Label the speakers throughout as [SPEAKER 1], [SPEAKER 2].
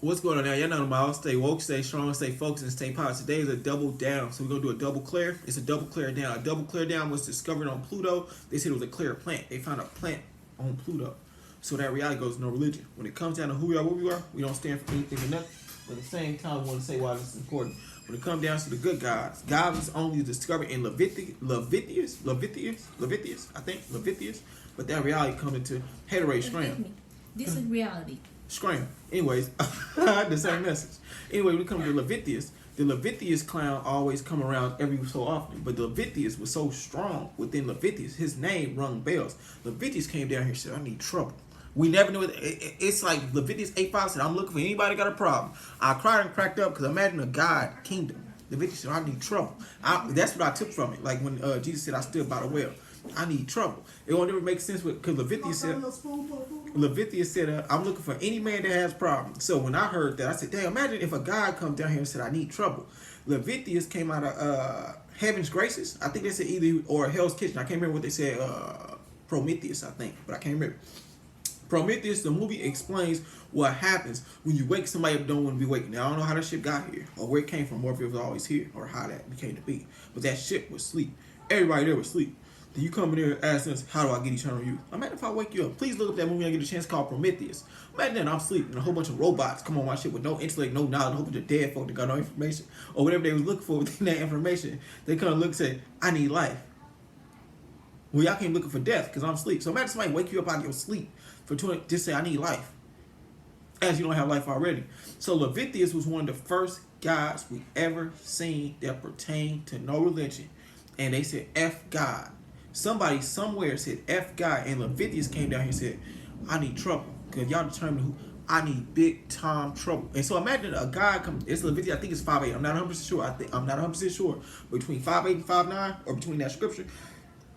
[SPEAKER 1] What's going on now? Y'all know about stay woke, stay strong, stay focused, and stay positive. Today is a double down. So we're gonna do a double clear. It's a double clear down. A double clear down was discovered on Pluto. They said it was a clear plant. They found a plant on Pluto. So that reality goes no religion. When it comes down to who we are, what we are, we don't stand for anything or nothing. But at the same time, we want to say why this is important. When it comes down to the good gods, God was only discovered in Leviticus, I think, Leviticus. But that reality comes into Haterade Scram.
[SPEAKER 2] This is reality.
[SPEAKER 1] Scram. Anyways, the same message. Anyway, when it comes to Leviticus, the Leviticus clown always come around every so often. But the Leviticus was so strong within Leviticus, his name rung bells. Leviticus came down here and said, I need trouble. We never knew it. It's like Leviticus 8:5 said, I'm looking for anybody got a problem. I cried and cracked up because imagine a God kingdom. Leviticus said, I need trouble. That's what I took from it. Like when Jesus said, I stood by the well. I need trouble. It won't ever make sense because Leviticus said, I'm looking for any man that has problems. So when I heard that, I said, damn, imagine if a God comes down here and said, I need trouble. Leviticus came out of Heaven's Graces. I think they said either, or Hell's Kitchen. I can't remember what they said, Prometheus, I think, but I can't remember. Prometheus, the movie explains what happens when you wake somebody up who don't want to be waking. Now, I don't know how that ship got here, or where it came from, or if it was always here, or how that became to be. But that ship was asleep. Everybody there was asleep. Then you come in there and ask us, how do I get eternal youth? Imagine if I wake you up. Please look up that movie and get a chance called Prometheus. Imagine that I'm sleeping and a whole bunch of robots come on my ship with no intellect, no knowledge, a whole bunch of dead folk that got no information, or whatever they was looking for within that information. They come and look and say, I need life. Well, y'all came looking for death because I'm asleep. So imagine somebody wake you up out of your sleep for just say, I need life. As you don't have life already. So Leviticus was one of the first gods we ever seen that pertained to no religion. And they said, F God. Somebody somewhere said F God, and Leviticus came down here and said, I need trouble. Because y'all determined who I need big time trouble. And so imagine a God comes, it's Leviticus, I think it's 5:8. I'm not 100% sure. I'm not 100% sure. Between 5:8 and 5:9, or between that scripture,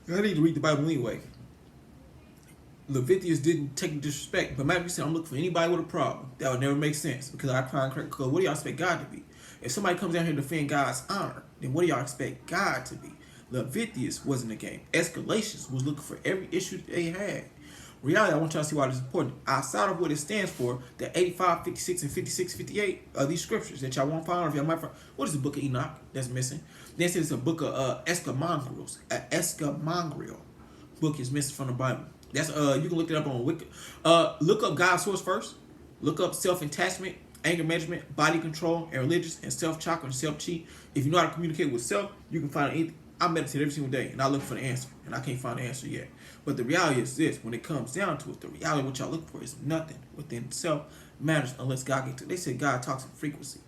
[SPEAKER 1] I need to read the Bible anyway. Leviticus didn't take disrespect, but imagine you said, I'm looking for anybody with a problem. That would never make sense because I try and correct. Because what do y'all expect God to be? If somebody comes down here to defend God's honor, then what do y'all expect God to be? Leviticus wasn't a game. Escalations was looking for every issue that they had. Reality, I want y'all to see why this is important. Outside of what it stands for, the 85, 56, and 56, 58 are these scriptures that y'all won't find, or if y'all might find. What is the book of Enoch that's missing? Then it says it's a book of Escamongrials. An Escamongrial book is missing from the Bible. That's you can look it up on Wiki. Look up God's source first. Look up self-attachment, anger management, body control, and religious, and self-chakra and self-cheat. If you know how to communicate with self, you can find anything. I meditate every single day, and I look for the answer, and I can't find the answer yet. But the reality is this: when it comes down to it, the reality of what y'all look for is nothing within self matters unless God gets to. They say God talks in frequency.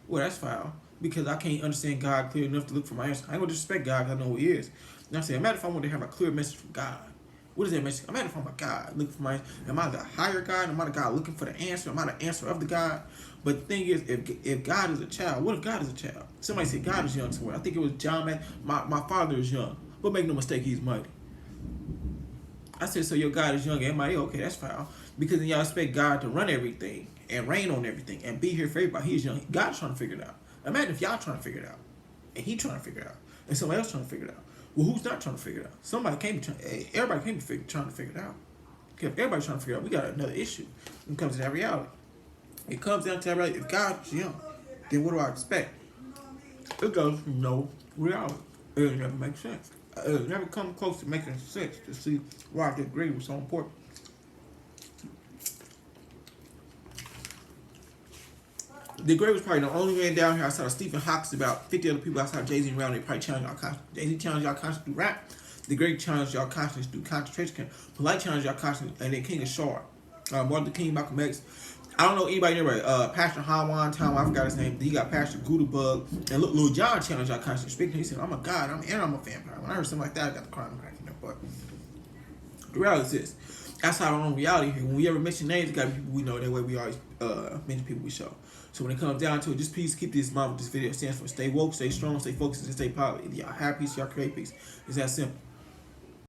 [SPEAKER 1] Well, that's foul because I can't understand God clear enough to look for my answer. I ain't gonna disrespect God because I know who He is. And I say, imagine if I want to have a clear message from God. What is that message? Imagine if I'm a God looking for my answer. Am I the higher God? Am I the God looking for the answer? Am I the answer of the God? But the thing is, if God is a child, what if God is a child? Somebody said God is young somewhere. I think it was John. Man, my father is young. But make no mistake, he's mighty. I said, so your God is young and mighty? Okay, that's foul. Because then y'all expect God to run everything and reign on everything and be here for everybody. He's young. God's trying to figure it out. Imagine if y'all trying to figure it out. And he trying to figure it out. And somebody else trying to figure it out. Well, who's not trying to figure it out? Somebody can't be trying. Everybody can't be trying to figure it out. If everybody's trying to figure it out, we got another issue when it comes to that reality. It comes down to that reality. If God is young, then what do I expect? It goes from no reality. It never makes sense. It never come close to making sense to see why the grade was so important. The Great was probably the only man down here outside of Stephen Hawking, about 50 other people outside of Jay-Z and around. They probably challenge y'all consciousness. Jay-Z challenged y'all consciousness through rap. The Great challenged y'all consciousness through concentration camp. Polite challenged y'all consciousness, and then King of Shard. Martin Luther King, Malcolm X. I don't know anybody there, Pastor Hawan Tom, I forgot his name. He got Pastor Gudabug. And look, Lil John challenged y'all consciousness. Speaking, he said, I'm a God, I'm a vampire. When I heard something like that, I got the crying cracking up. But the reality is this. That's our own reality here. When we ever mention names, it got to be people we know. That way we always mention people we show. So when it comes down to it, just please keep this in mind. What this video stands for: stay woke, stay strong, stay focused, and stay positive. Y'all have peace, y'all create peace. It's that simple.